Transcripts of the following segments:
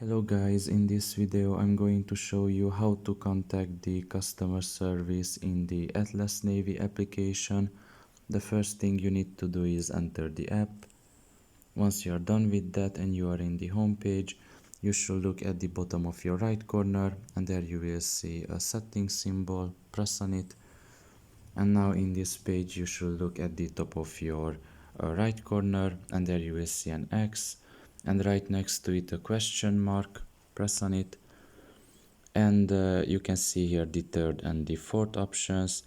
Hello guys, in this video I'm going to show you how to contact the customer service in the AtlasNavi application. The first thing you need to do is enter the app. Once you are done with that and you are in the home page, you should look at the bottom of your right corner and there you will see a setting symbol. Press on it, and now in this page you should look at the top of your right corner and there you will see an X, and right next to it a question mark. Press on it, and you can see here the third and the fourth options.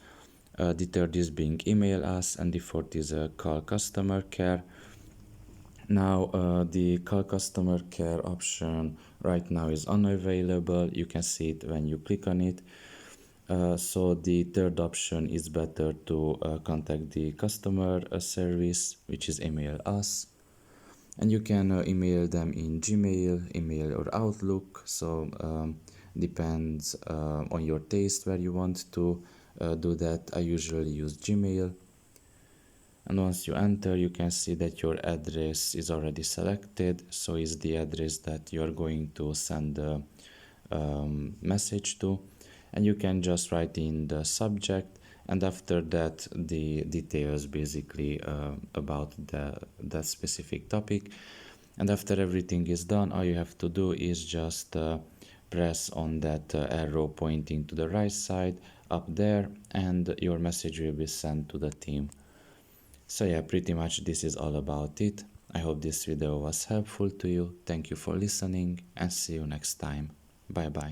The third is being email us and the fourth is call customer care. Now the call customer care option right now is unavailable. You can see it when you click on it. So the third option is better to contact the customer service, which is email us, and you can email them in Gmail, email or Outlook. So depends on your taste where you want to do that. I usually use Gmail. And once you enter, you can see that your address is already selected. So is the address that you are going to send the message to, and you can just write in the subject, and after that the details basically about that specific topic. And after everything is done, all you have to do is just press on that arrow pointing to the right side up there, and your message will be sent to the team. So yeah, pretty much this is all about it. I hope this video was helpful to you. Thank you for listening and see you next time. Bye bye.